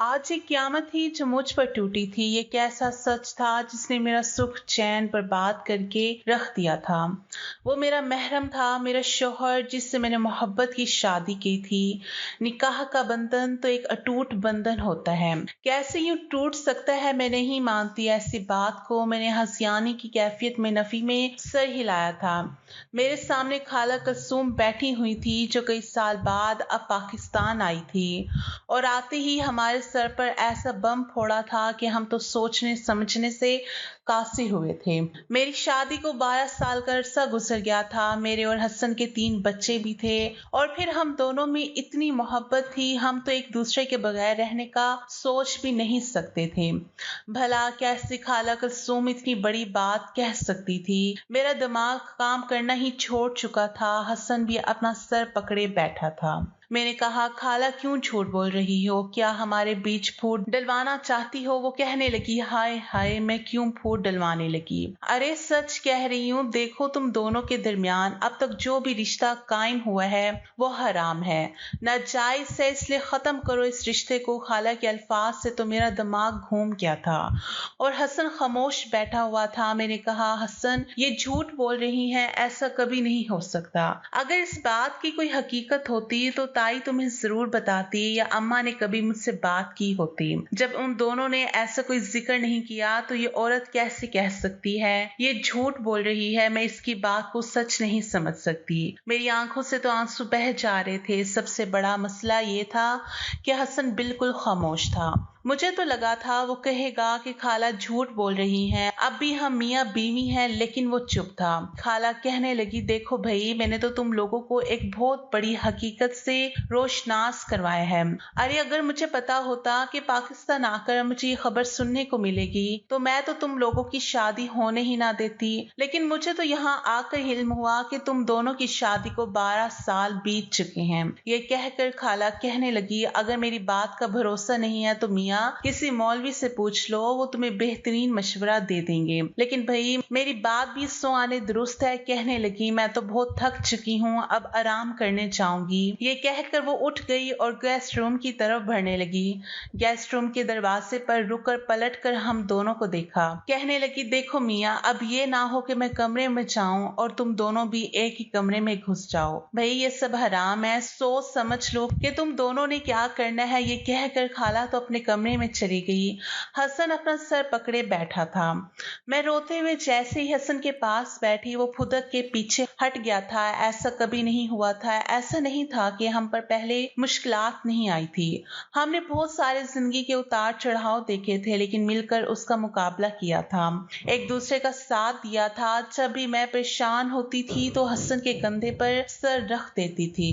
आज एक क़यामत थी जो मुझ पर टूटी थी। ये कैसा सच था जिसने मेरा सुख चैन बर्बाद करके रख दिया था। वो मेरा महरम था, मेरा शौहर जिससे मैंने मोहब्बत की शादी की थी। निकाह का बंधन तो एक अटूट बंधन होता है, कैसे यूं टूट सकता है मैं नहीं मानती ऐसी बात को। मैंने हंसियाने की कैफियत में नफी में सर हिलाया था। मेरे सामने खाला कुलसूम बैठी हुई थी जो कई साल बाद अब पाकिस्तान आई थी और आते ही हमारे सर पर ऐसा बम फोड़ा था कि हम तो सोचने समझने से कासिर हुए थे। मेरी शादी को 12 साल का अरसा गुजर गया था। मेरे और हसन के 3 बच्चे भी थे और फिर हम दोनों में इतनी मोहब्बत थी, हम तो एक दूसरे के बगैर रहने का सोच भी नहीं सकते थे। भला कैसे खाला कुलसूम इतनी बड़ी बात कह सकती थी। मेरा दिमाग काम करना ही छोड़ चुका था। हसन भी अपना सर पकड़े बैठा था। मैंने कहा, खाला क्यों झूठ बोल रही हो? क्या हमारे बीच फूट डलवाना चाहती हो? वो कहने लगी, हाय हाय मैं क्यों फूट डलवाने लगी? अरे सच कह रही हूँ, देखो तुम दोनों के दरमियान अब तक जो भी रिश्ता कायम हुआ है वो हराम है, नाजायज है, इसलिए खत्म करो इस रिश्ते को। खाला के अल्फाज से तो मेरा दिमाग घूम गया था और हसन खामोश बैठा हुआ था। मैंने कहा, हसन ये झूठ बोल रही हैं, ऐसा कभी नहीं हो सकता। अगर इस बात की कोई हकीकत होती तो ताई तुम्हें जरूर बताती या अम्मा ने कभी मुझसे बात की होती। जब उन दोनों ने ऐसा कोई जिक्र नहीं किया तो ये औरत कैसे कह सकती है ये झूठ बोल रही है? मैं इसकी बात को सच नहीं समझ सकती। मेरी आंखों से तो आंसू बह जा रहे थे। सबसे बड़ा मसला ये था कि हसन बिल्कुल खामोश था। मुझे तो लगा था वो कहेगा कि खाला झूठ बोल रही हैं, अब भी हम मियाँ बीवी हैं, लेकिन वो चुप था। खाला कहने लगी, देखो भाई, मैंने तो तुम लोगों को एक बहुत बड़ी हकीकत से रोशनास करवाया है। अरे अगर मुझे पता होता कि पाकिस्तान आकर मुझे ये खबर सुनने को मिलेगी तो मैं तो तुम लोगों की शादी होने ही ना देती। लेकिन मुझे तो यहाँ आकर इल्म हुआ कि तुम दोनों की शादी को 12 साल बीत चुके हैं। ये कहकर खाला कहने लगी, अगर मेरी बात का भरोसा नहीं है तो मियाँ किसी मौलवी से पूछ लो, वो तुम्हें बेहतरीन मशवरा दे देंगे। लेकिन भाई मेरी बात भी सो आने दुरुस्त है। कहने लगी, मैं तो बहुत थक चुकी हूँ, अब आराम करने जाऊंगी। ये कहकर वो उठ गई और गेस्ट रूम की तरफ बढ़ने लगी। गेस्ट रूम के दरवाजे पर रुककर पलट कर हम दोनों को देखा। कहने लगी, देखो मियाँ, अब ये ना हो कि मैं कमरे में जाऊं और तुम दोनों भी एक ही कमरे में घुस जाओ। भाई ये सब हराम है, सोच समझ लो कि तुम दोनों ने क्या करना है। ये कहकर खाला तो अपने कमरे में चली गई। हसन अपना सर पकड़े बैठा था। मैं रोते हुए जैसे ही हसन के पास बैठी वो फुदक के पीछे हट गया था। ऐसा कभी नहीं हुआ था। ऐसा नहीं था कि हम पर पहले मुश्किलात नहीं आई थी। हमने बहुत सारे जिंदगी के उतार चढ़ाव देखे थे, लेकिन मिलकर उसका मुकाबला किया था, एक दूसरे का साथ दिया था। जब भी मैं परेशान होती थी तो हसन के कंधे पर सर रख देती थी।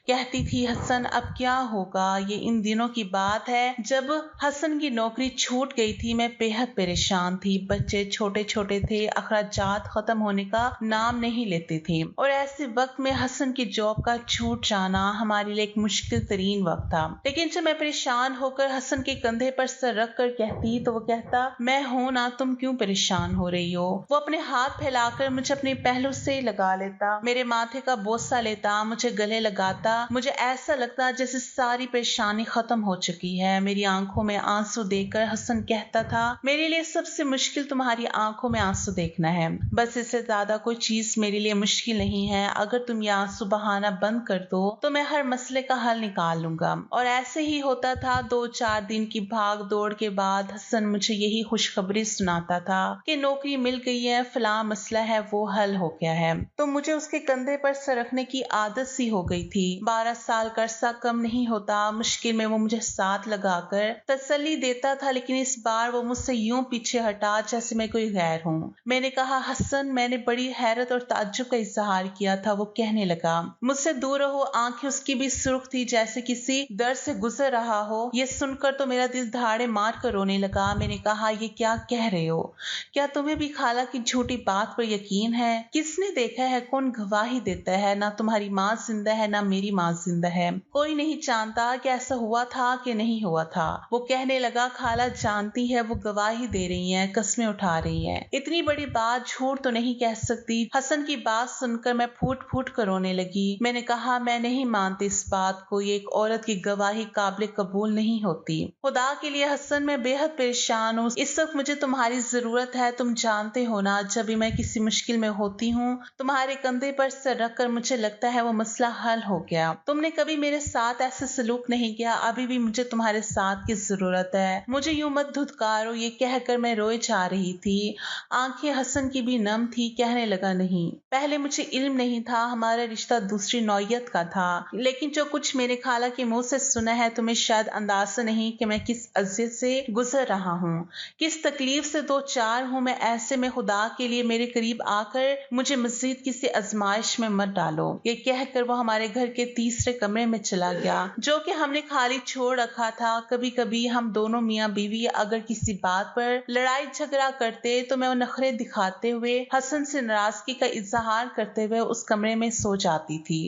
कहती थी, हसन अब क्या होगा? ये इन दिनों की बात है जब हसन की नौकरी छूट गई थी। मैं बेहद परेशान थी। बच्चे छोटे छोटे थे, अखराजात खत्म होने का नाम नहीं लेते थे और ऐसे वक्त में हसन की जॉब का छूट जाना हमारे लिए एक मुश्किल तरीन वक्त था। लेकिन जब मैं परेशान होकर हसन के कंधे पर सर रख कर कहती तो वो कहता, मैं हूं ना, तुम क्यों परेशान हो रही हो? वो अपने हाथ फैलाकर मुझे अपने पहलू से लगा लेता, मेरे माथे का बोसा लेता, मुझे गले लगाता। मुझे ऐसा लगता जैसे सारी परेशानी खत्म हो चुकी है। मेरी आंखों में आंसू देखकर हसन कहता था, मेरे लिए सबसे मुश्किल तुम्हारी आंखों में आंसू देखना है। बस इससे ज्यादा कोई चीज मेरे लिए मुश्किल नहीं है। अगर तुम ये आंसू बहाना बंद कर दो तो मैं हर मसले का हल निकाल लूंगा। और ऐसे ही होता था। 2-4 दिन की भाग दौड़ के बाद हसन मुझे यही खुशखबरी सुनाता था कि नौकरी मिल गई है, फलां मसला है वो हल हो गया है। तो मुझे उसके कंधे पर सर रखने की आदत सी हो गई थी। 12 साल का अरसा कम नहीं होता। मुश्किल में वो मुझे साथ लगाकर तसल्ली देता था, लेकिन इस बार वो मुझसे यूं पीछे हटा जैसे मैं कोई गैर हूँ। मैंने कहा, हसन, मैंने बड़ी हैरत और ताज्जुब का इजहार किया था। वो कहने लगा, मुझसे दूर रहो। आंखें उसकी भी सुर्ख थी जैसे किसी दर्द से गुजर रहा हो। ये सुनकर तो मेरा दिल धाड़े मार कर रोने लगा। मैंने कहा, ये क्या कह रहे हो? क्या तुम्हें भी खाला की झूठी बात पर यकीन है? किसने देखा है? कौन गवाही देता है? ना तुम्हारी माँ जिंदा है ना मेरी माँ जिंदा है। कोई नहीं जानता कि ऐसा हुआ था कि नहीं हुआ था। वो कहने लगा, खाला जानती है, वो गवाही दे रही है, कस्में उठा रही है। इतनी बड़ी बात झूठ तो नहीं कह सकती। हसन की बात सुनकर मैं फूट फूट कर रोने लगी। मैंने कहा, मैं नहीं मानती इस बात को, ये एक औरत की गवाही काबिल कबूल नहीं होती। खुदा के लिए हसन, मैं बेहद परेशान हूँ। इस वक्त मुझे तुम्हारी जरूरत है। तुम जानते हो ना, जब भी मैं किसी मुश्किल में होती हूँ, तुम्हारे कंधे पर सर रखकर मुझे लगता है वो मसला हल हो गया। तुमने कभी मेरे साथ ऐसे सलूक नहीं किया। अभी भी मुझे तुम्हारे साथ की जरूरत है। मुझे यूं मत धुतकारो। ये कहकर मैं रोए जा रही थी। आंखें हसन की भी नम थी। कहने लगा, नहीं, पहले मुझे इल्म नहीं था, हमारा रिश्ता दूसरी नौयत का था, लेकिन जो कुछ मेरे खाला के मुंह से सुना है, तुम्हें शायद अंदाजा नहीं कि मैं किस अज़ियत से गुजर रहा हूँ, किस तकलीफ से दो चार हूँ मैं। ऐसे में खुदा के लिए मेरे करीब आकर मुझे मजीद किसी आजमाइश में मत डालो। ये कहकर वो हमारे घर के तीसरे कमरे में चला गया, जो कि हमने खाली छोड़ रखा था। कभी कभी हम दोनों मियाँ बीवी अगर किसी बात पर लड़ाई झगड़ा करते तो मैं वो नखरे दिखाते हुए, हसन से नाराजगी का इजहार करते हुए उस कमरे में सो जाती थी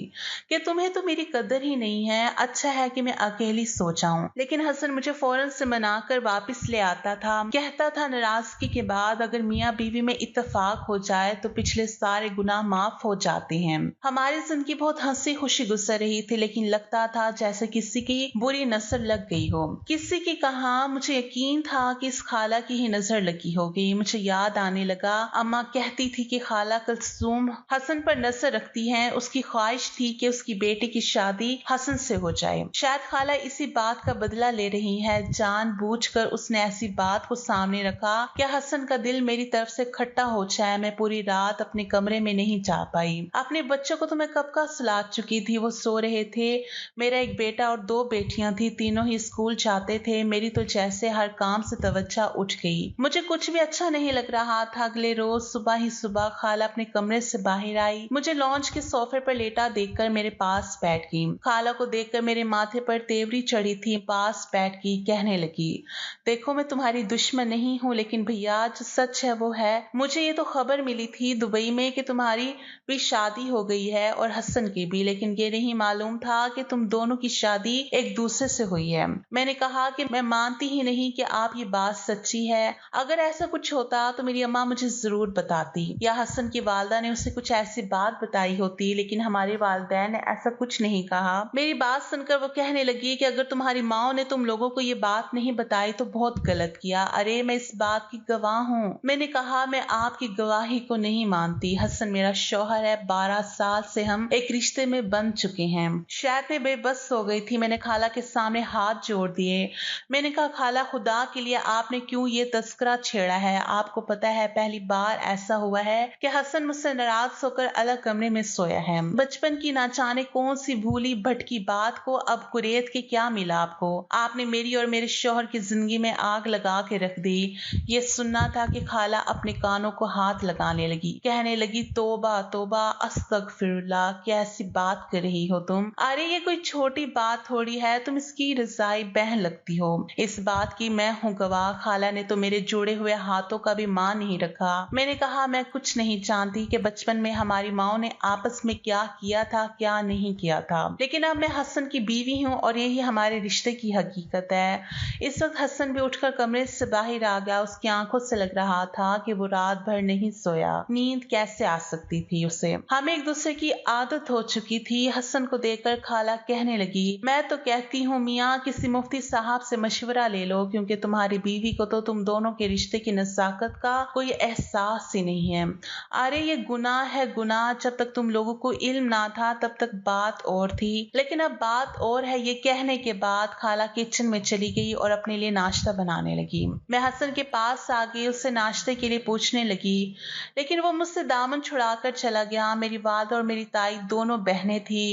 कि तुम्हें तो मेरी कदर ही नहीं है, अच्छा है कि मैं अकेली सो जाऊं। लेकिन हसन मुझे फौरन से मनाकर वापस ले आता था। कहता था, नाराजगी के बाद अगर मियाँ बीवी में इत्तेफाक हो जाए तो पिछले सारे गुनाह माफ हो जाते हैं। हमारी जिंदगी बहुत हंसी खुशी गुजर रही थी, लेकिन लगता था जैसे किसी की बुरी नजर लग गई हो। किसी की कहा, मुझे यकीन था कि इस खाला की ही नजर लगी होगी। मुझे याद आने लगा, अम्मा कहती थी कि खाला कुलसूम हसन पर नजर रखती हैं। उसकी ख्वाहिश थी कि उसकी बेटी की शादी हसन से हो जाए। शायद खाला इसी बात का बदला ले रही है। जानबूझकर उसने ऐसी बात को सामने रखा कि हसन का दिल मेरी तरफ से खट्टा हो जाए। मैं पूरी रात अपने कमरे में नहीं जा पाई। अपने बच्चों को तो मैं कब का सुला चुकी थी, वो सो रहे थे। मेरा एक बेटा और दो बेटियां थी, तीनों ही स्कूल जाते थे। मेरी तो जैसे हर काम से तवज्जो उठ गई। मुझे कुछ भी अच्छा नहीं लग रहा था। अगले रोज सुबह ही सुबह खाला अपने कमरे से बाहर आई, मुझे लॉन्च के सोफे पर लेटा देखकर मेरे पास बैठ गई। खाला को देखकर मेरे माथे पर तेवरी चढ़ी थी। पास बैठ गई, कहने लगी, देखो मैं तुम्हारी दुश्मन नहीं हूँ, लेकिन भैया जो सच है वो है। मुझे ये तो खबर मिली थी दुबई में कि तुम्हारी भी शादी हो गई है और हसन की भी, लेकिन ये नहीं मालूम था कि तुम दोनों की शादी एक दूसरे से हुई है। मैंने कहा कि मैं मानती ही नहीं कि आप ये बात सच्ची है। अगर ऐसा कुछ होता तो मेरी अम्मा मुझे जरूर बताती, या हसन की वालदा ने उसे कुछ ऐसी बात बताई होती, लेकिन हमारे वालिदैन ने ऐसा कुछ नहीं कहा। मेरी बात सुनकर वो कहने लगी कि अगर तुम्हारी माँ ने तुम लोगों को ये बात नहीं बताई तो बहुत गलत किया। अरे मैं इस बात की गवाह हूँ। मैंने कहा, मैं आपकी गवाही को नहीं मानती। हसन मेरा शौहर है। 12 साल से हम एक रिश्ते में बंध चुके हैं। शायद मैं बेबस हो गई थी। मैंने खाला के सामने हाथ जोड़ दिए। मैंने कहा, खाला खुदा के लिए आपने क्यों ये तस्करा छेड़ा है? आपको पता है पहली बार ऐसा हुआ है कि हसन मुझसे नाराज होकर अलग कमरे में सोया है। बचपन की ना जाने कौन सी भूली भटकी बात को अब कुरेद के क्या मिला आपको? आपने मेरी और मेरे शौहर की जिंदगी में आग लगा के रख दी। ये सुनना था कि खाला अपने कानों को हाथ लगाने लगी, कहने लगी, तोबा तोबा अस्तगफिरुल्लाह, कैसी बात कर रही हो तुम? अरे ये कोई छोटी बात थोड़ी है, तुम इसकी रजाई बहन लगती हो। इस बात की मैं हूँ गवाह। खाला ने तो मेरे जोड़े हुए हाथों का भी मान नहीं रखा। मैंने कहा, मैं कुछ नहीं जानती कि बचपन में हमारी माँ ने आपस में क्या किया था क्या नहीं किया था, लेकिन अब मैं हसन की बीवी हूँ और यही हमारे रिश्ते की हकीकत है। इस वक्त हसन भी उठकर कमरे से बाहर आ गया। उसकी आंखों से लग रहा था कि वो रात भर नहीं सोया। नींद कैसे आ सकती थी उसे? हमें एक दूसरे की आदत हो चुकी थी। हसन को देखकर खाला कहने लगी, मैं तो कहती हूँ मियाँ किसी मुफ्ती साहब से मशवरा ले लो, क्योंकि तुम्हारी बीवी को तो तुम दोनों के रिश्ते की नजाकत का कोई एहसास ही नहीं है। अरे ये गुनाह है गुनाह। जब तक तुम लोगों को इल्म ना था तब तक बात और थी, लेकिन अब बात और है। ये कहने के बाद खाला किचन में चली गई और अपने लिए नाश्ता बनाने लगी। मैं हसन के पास आ गई, उससे नाश्ते के लिए पूछने लगी, लेकिन वो मुझसे दामन छुड़ाकर चला गया। मेरी वालदा और मेरी ताई दोनों बहनें थी।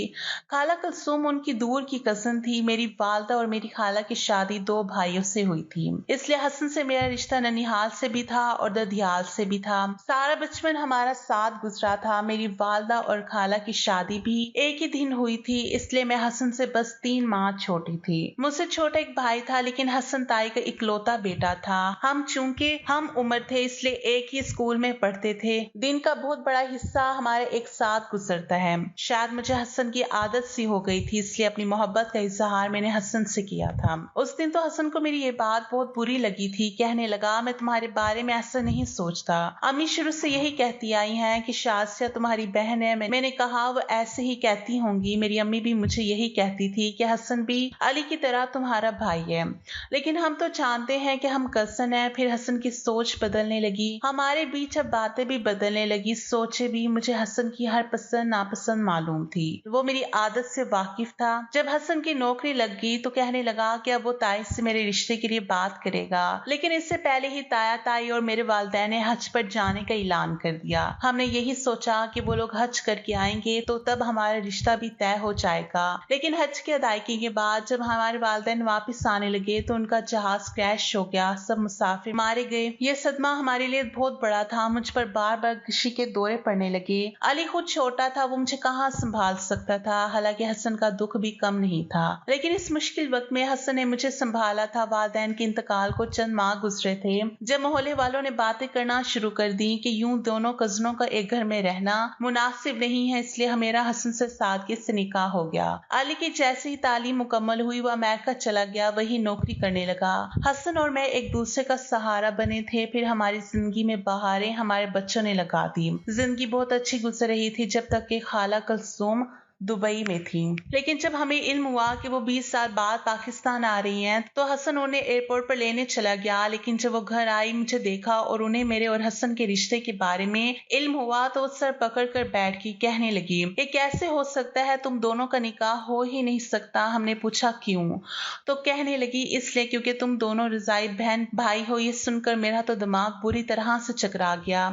खाला कुलसूम उनकी दूर की कजन थी। मेरी वालदा और मेरी खाला की शादी 2 भाइयों से हुई थी, इसलिए हसन से मेरा रिश्ता ननिहाल से भी था और ददियाल से भी था। सारा बचपन हमारा साथ गुजरा था। मेरी वालदा और खाला की शादी भी एक ही दिन हुई थी, इसलिए मैं हसन से बस 3 माह छोटी थी। मुझसे छोटा एक भाई था, लेकिन हसन ताई का इकलौता बेटा था। हम चूंकि हम उम्र थे इसलिए एक ही स्कूल में पढ़ते थे। दिन का बहुत बड़ा हिस्सा हमारे एक साथ गुजरता है। शायद मुझे हसन की आदत सी हो गई थी, इसलिए अपनी मोहब्बत का इजहार मैंने हसन से किया था। उस दिन तो हसन को मेरी ये बात बहुत बुरी लगी थी। कहने लगा, मैं तुम्हारे बारे में ऐसा नहीं सोचता। अम्मी शुरू से यही कहती आई हैं कि शाज़िया तुम्हारी बहन है। मैंने कहा, वो ऐसे ही कहती होंगी। मेरी अम्मी भी मुझे यही कहती थी कि हसन भी अली की तरह तुम्हारा भाई है। लेकिन हम तो जानते हैं कि हम कजन हैं। फिर हसन की सोच बदलने लगी, हमारे बीच अब बातें भी बदलने लगी, सोचे भी। मुझे हसन की हर पसंद नापसंद मालूम थी, वो मेरी आदत से वाकिफ था। जब हसन की नौकरी लग गई तो कहने लगा कि अब वो ताई से मेरे रिश्ते के लिए बात करेगा, लेकिन इससे पहले ही ताया ताई और मेरे वालिदैन ने हज पर जाने का ऐलान कर दिया। हमने यही सोचा कि वो लोग हज करके आएंगे तो तब हमारा रिश्ता भी तय हो जाएगा। लेकिन हज की अदायगी के बाद जब हमारे वालिदैन वापस आने लगे तो उनका जहाज क्रैश हो गया, सब मुसाफिर मारे गए। ये सदमा हमारे लिए बहुत बड़ा था। मुझ पर बार बार किसी के दौरे पड़ने लगे। अली खुद छोटा था, वो मुझे कहाँ संभाल सकता था। हालांकि हसन का दुख भी कम नहीं था, लेकिन इस मुश्किल वक्त में हसन ने मुझे संभाला था। वालिदैन के इंतकाल को चंद माह गुजरे थे जब मोहल्ले वालों ने बातें करना शुरू कर दी कि यूं दोनों कजनों का एक घर में रहना मुनासिब नहीं है, इसलिए मेरा हसन से सादगी से निकाह हो गया। अली की जैसे ही तालीम मुकम्मल हुई वह अमेरिका चला गया, वही नौकरी करने लगा। हसन और मैं एक दूसरे का सहारा बने थे। फिर हमारी जिंदगी में बहारें हमारे बच्चों ने लगा दी। जिंदगी बहुत अच्छी गुजर रही थी जब तक कि खाला कुलसूम दुबई में थी। लेकिन जब हमें इल्म हुआ कि वो 20 साल बाद पाकिस्तान आ रही हैं तो हसन उन्हें एयरपोर्ट पर लेने चला गया। लेकिन जब वो घर आई, मुझे देखा और उन्हें मेरे और हसन के रिश्ते के बारे में इल्म हुआ तो वो सर पकड़ कर बैठ गई। कहने लगी, ये कैसे हो सकता है, तुम दोनों का निकाह हो ही नहीं सकता। हमने पूछा क्यों? तो कहने लगी, इसलिए क्योंकि तुम दोनों रजाई बहन भाई हो। ये सुनकर मेरा तो दिमाग बुरी तरह से चकरा गया।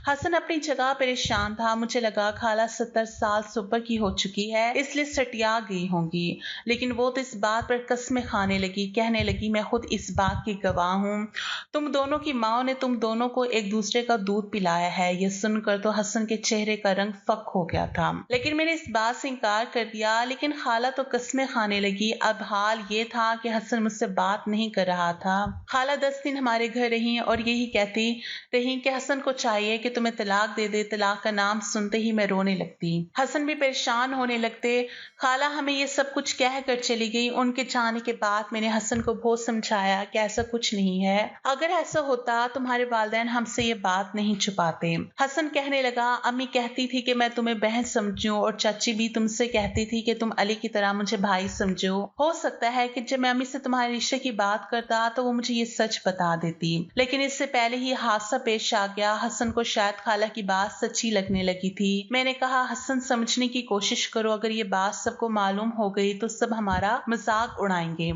हसन अपनी जगह परेशान था। मुझे लगा खाला 70 साल से ऊपर की हो चुकी है, इसलिए सटिया गई होंगी। लेकिन वो तो इस बात पर कस्में खाने लगी। कहने लगी, मैं खुद इस बात की गवाह हूँ, तुम दोनों की माँ ने तुम दोनों को एक दूसरे का दूध पिलाया है। ये सुनकर तो हसन के चेहरे का रंग फक हो गया था, लेकिन मैंने इस बात से इनकार कर दिया। लेकिन खाला तो कस्में खाने लगी। अब हाल ये था कि हसन मुझसे बात नहीं कर रहा था। खाला 10 दिन हमारे घर रही और यही कहती रही कि हसन को चाहिए कि तुम्हें तलाक दे दे। तलाक का नाम सुनते ही मैं रोने लगती, हसन भी परेशान होने लगते। खाला हमें ये सब कुछ कह कर चली गई। उनके जाने के बाद मैंने हसन को बहुत समझाया कि ऐसा कुछ नहीं है, अगर ऐसा होता तुम्हारे वालिदैन हमसे ये बात नहीं छुपाते। हसन कहने लगा, अम्मी कहती थी कि मैं तुम्हें बहन समझूं और चाची भी तुमसे कहती थी कि तुम अली की तरह मुझे भाई समझो। हो सकता है कि जब मैं अम्मी से तुम्हारे रिश्ते की बात करता तो वो मुझे ये सच बता देती, लेकिन इससे पहले ही हादसा पेश आ गया। हसन को शायद खाला की बात सच्ची लगने लगी थी। मैंने कहा, हसन समझने की कोशिश करो, अगर ये बात सबको मालूम हो गई तो सब हमारा मजाक उड़ाएंगे।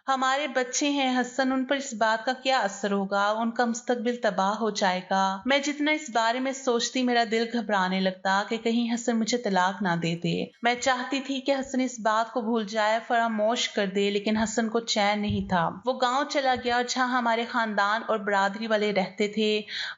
हमारे बच्चे हैं हसन, उन पर इस बात का क्या असर होगा, उनका मुस्तकबिल तबाह हो जाएगा। मैं जितना इस बारे में सोचती मेरा दिल घबराने लगता कि कहीं हसन मुझे तलाक ना दे दे। मैं चाहती थी कि हसन इस बात को भूल जाए, फरामोश कर दे, लेकिन हसन को चैन नहीं था। वो गांव चला गया जहां हमारे खानदान और बरादरी वाले रहते थे।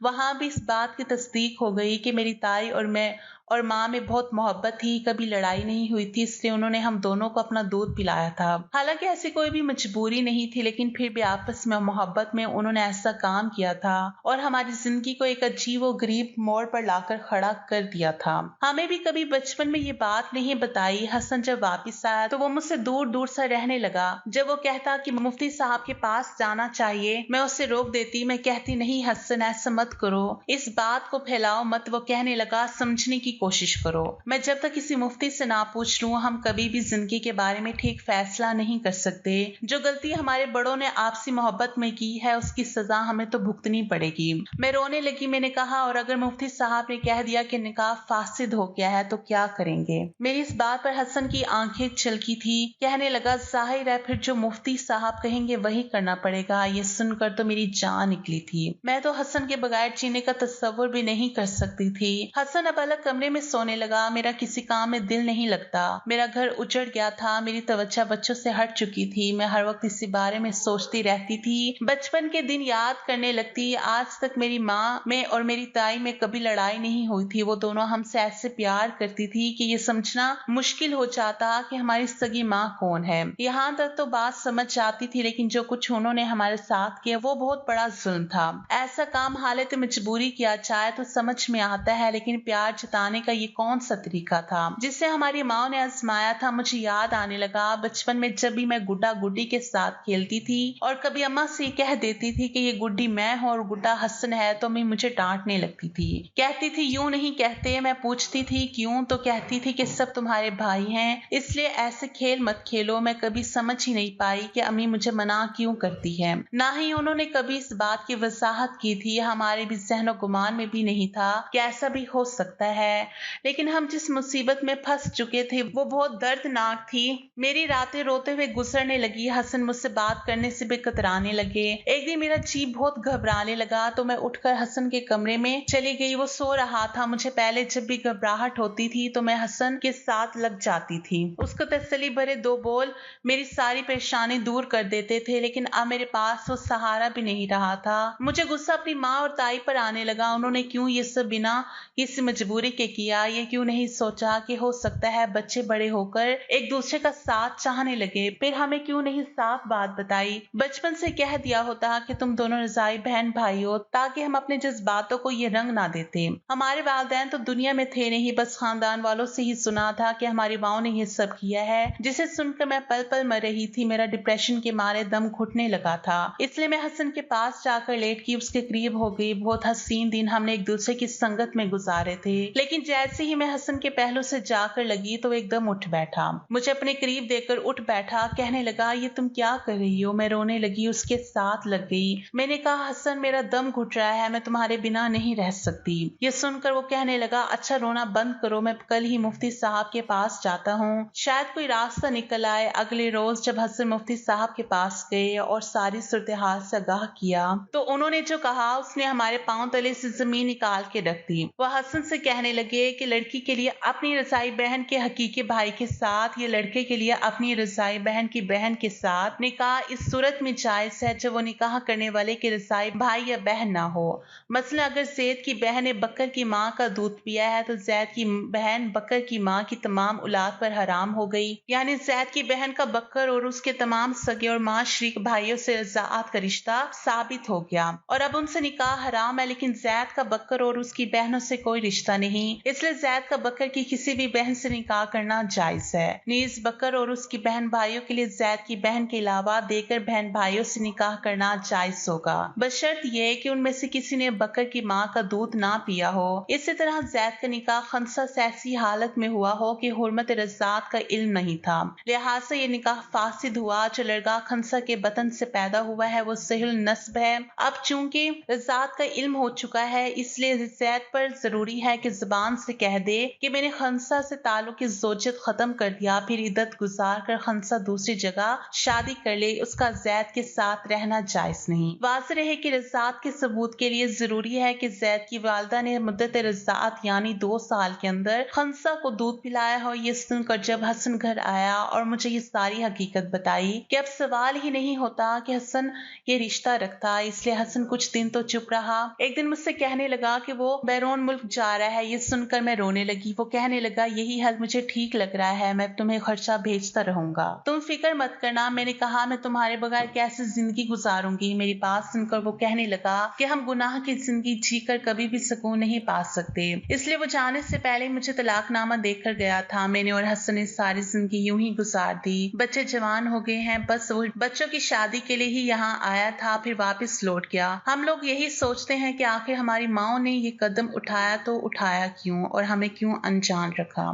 वहां भी इस बात की तस्दीक हो गई कि मेरी ताई और मैं और माँ में बहुत मोहब्बत थी, कभी लड़ाई नहीं हुई थी, इसलिए उन्होंने हम दोनों को अपना दूध पिलाया था। हालांकि ऐसी कोई भी मजबूरी नहीं थी, लेकिन फिर भी आपस में मोहब्बत में उन्होंने ऐसा काम किया था और हमारी जिंदगी को एक अजीब और गरीब मोड़ पर लाकर खड़ा कर दिया था। हमें भी कभी बचपन में ये बात नहीं बताई। हसन जब वापिस आया तो वो मुझसे दूर दूर सा रहने लगा। जब वो कहता कि मुफ्ती साहब के पास जाना चाहिए, मैं उसे रोक देती। मैं कहती, नहीं हसन, ऐसा मत करो, इस बात को फैलाओ मत। वो कहने लगा, समझने की कोशिश करो। मैं जब तक किसी मुफ्ती से ना पूछ लूं हम कभी भी जिंदगी के बारे में ठीक फैसला नहीं कर सकते। जो गलती हमारे बड़ों ने आपसी मोहब्बत में की है उसकी सजा हमें तो भुगतनी पड़ेगी। मैं रोने लगी। मैंने कहा, और अगर मुफ्ती साहब ने कह दिया कि निकाह फासिद हो गया है तो क्या करेंगे? मेरी इस बात पर हसन की आंखें चलकी थी। कहने लगा, जाहिर है फिर जो मुफ्ती साहब कहेंगे वही करना पड़ेगा। ये सुनकर तो मेरी जान निकली थी। मैं तो हसन के बगैर जीने का तस्वर भी नहीं कर सकती थी। हसन अब अलग कमरे में सोने लगा। मेरा किसी काम में दिल नहीं लगता। मेरा घर उजड़ गया था। मेरी तवज्जो बच्चों से हट चुकी थी। मैं हर वक्त इसी बारे में सोचती रहती थी, बचपन के दिन याद करने लगती। आज तक मेरी माँ में और मेरी ताई में कभी लड़ाई नहीं हुई थी। वो दोनों हमसे ऐसे प्यार करती थी कि ये समझना मुश्किल हो जाता कि हमारी सगी माँ कौन है। यहाँ तक तो बात समझ जाती थी, लेकिन जो कुछ उन्होंने हमारे साथ किया वो बहुत बड़ा जुल्म था। ऐसा काम हालत मजबूरी किया जाए तो समझ में आता है, लेकिन प्यार जताने छुपाने का ये कौन सा तरीका था जिससे हमारी माँ ने आजमाया था। मुझे याद आने लगा बचपन में जब भी मैं गुड्डा गुड्डी के साथ खेलती थी और कभी अम्मा से कह देती थी कि ये गुड्डी मैं हूँ और गुड्डा हसन है, तो मैं मुझे डांटने लगती थी। कहती थी यूं नहीं कहते। मैं पूछती थी क्यों, तो कहती थी कि सब तुम्हारे भाई हैं, इसलिए ऐसे खेल मत खेलो। मैं कभी समझ ही नहीं पाई कि अम्मी मुझे मना क्यों करती है। ना ही उन्होंने कभी इस बात की वजाहत की थी। हमारे भी ज़हनो गुमान में भी नहीं था कि ऐसा भी हो सकता है। लेकिन हम जिस मुसीबत में फंस चुके थे वो बहुत दर्दनाक थी। मेरी रातें रोते हुए गुजरने लगी। हसन मुझसे बात करने से भी कतराने लगे। एक दिन मेरा जी बहुत घबराने लगा तो मैं उठकर हसन के कमरे में चली गई। वो सो रहा था। मुझे पहले जब भी घबराहट होती थी तो मैं हसन के साथ लग जाती थी। उसको तसल्ली भरे दो बोल मेरी सारी परेशानी दूर कर देते थे, लेकिन अब मेरे पास वो सहारा भी नहीं रहा था। मुझे गुस्सा अपनी माँ और ताई पर आने लगा। उन्होंने क्यों ये सब बिना किसी मजबूरी के किया? ये क्यों नहीं सोचा कि हो सकता है बच्चे बड़े होकर एक दूसरे का साथ चाहने लगे? फिर हमें क्यों नहीं साफ बात बताई? बचपन से कह दिया होता कि तुम दोनों रजाई बहन भाई हो, ताकि हम अपने जज्बातों को ये रंग ना देते। हमारे वालिदैन तो दुनिया में थे नहीं, बस खानदान वालों से ही सुना था कि हमारी माँ ने ये सब किया है, जिसे सुनकर मैं पल पल मर रही थी। मेरा डिप्रेशन के मारे दम घुटने लगा था। इसलिए मैं हसन के पास जाकर लेट की उसके करीब हो गई। बहुत हसीन दिन हमने एक दूसरे की संगत में गुजारे थे। लेकिन जैसे ही मैं हसन के पहलू से जाकर लगी तो एकदम उठ बैठा, मुझे अपने करीब देखकर उठ बैठा। कहने लगा ये तुम क्या कर रही हो? मैं रोने लगी, उसके साथ लग गई। मैंने कहा हसन मेरा दम घुट रहा है, मैं तुम्हारे बिना नहीं रह सकती। ये सुनकर वो कहने लगा अच्छा रोना बंद करो, मैं कल ही मुफ्ती साहब के पास जाता हूँ, शायद कोई रास्ता निकल आए। अगले रोज जब हसन मुफ्ती साहब के पास गए और सारी सूरत हाल से आगाह किया तो उन्होंने जो कहा उसने हमारे पांव तले से जमीन निकाल के रख दी। वह हसन से कहने लगे कि लड़की के लिए अपनी रजाई बहन के हकीकी भाई के साथ, ये लड़के के लिए अपनी रजाई बहन की बहन के साथ निकाह इस सूरत में जायज है जब वो निकाह करने वाले के रजाई भाई या बहन ना हो। मसला अगर जैद की बहन ने बकर की माँ का दूध पिया है तो जैद की बहन बकर की माँ की तमाम औलाद पर हराम हो गई। यानी जैद की बहन का बकर और उसके तमाम सगे और माँ शरीक भाइयों से रज़ाअत का रिश्ता साबित हो गया और अब उनसे निकाह हराम है। लेकिन जैद का बकर और उसकी बहनों से कोई रिश्ता नहीं, इसलिए जैद का बकर की किसी भी बहन से निकाह करना जायज है। नीज बकर और उसकी बहन भाइयों के लिए जैद की बहन के अलावा देकर बहन भाइयों से निकाह करना जायज होगा, बशर्त ये कि उनमें से किसी ने बकर की माँ का दूध ना पिया हो। इसी तरह जैद का निकाह खंसा से ऐसी हालत में हुआ हो कि हुर्मत रज़ात का इल्म नहीं था, लिहाजा ये निकाह फासिद हुआ। जो लड़का खंसा के बतन से पैदा हुआ है वो सहिल नस्ब है। अब चूंकि रज़ात का इल्म हो चुका है इसलिए जैद पर जरूरी है कि जुबान से कह दे कि मैंने खंसा से ताल्लुक की ज़ोजियत खत्म कर दिया, फिर इद्दत गुजार कर खंसा दूसरी जगह शादी कर ले। उसका जैद के साथ रहना जायज नहीं। वाज़ेह रहे कि रज़ात के सबूत के लिए जरूरी है कि जैद की वालदा ने मुद्दत रज़ात यानी 2 साल के अंदर खंसा को दूध पिलाया हो। ये सुनकर जब हसन घर आया और मुझे ये सारी हकीकत बताई कि अब सवाल ही नहीं होता कि हसन ये रिश्ता रखता, इसलिए हसन कुछ दिन तो चुप रहा। एक दिन मुझसे कहने लगा कि वो बैरून मुल्क जा रहा है। ये सुनकर मैं रोने लगी। वो कहने लगा यही हल मुझे ठीक लग रहा है, मैं तुम्हें खर्चा भेजता रहूंगा, तुम फिक्र मत करना। मैंने कहा मैं तुम्हारे बगैर कैसे जिंदगी गुजारूंगी। मेरी बात सुनकर वो कहने लगा कि हम गुनाह की जिंदगी जीकर कभी भी सुकून नहीं पा सकते, इसलिए वो जाने से पहले मुझे तलाकनामा देकर गया था। मैंने और हसन ने सारी जिंदगी यूं ही गुजार दी। बच्चे जवान हो गए हैं, बस वो बच्चों की शादी के लिए ही यहाँ आया था, फिर वापस लौट गया। हम लोग यही सोचते हैं कि आखिर हमारी माँ ने ये कदम उठाया तो उठाया क्यों और हमें क्यों अनजान रखा।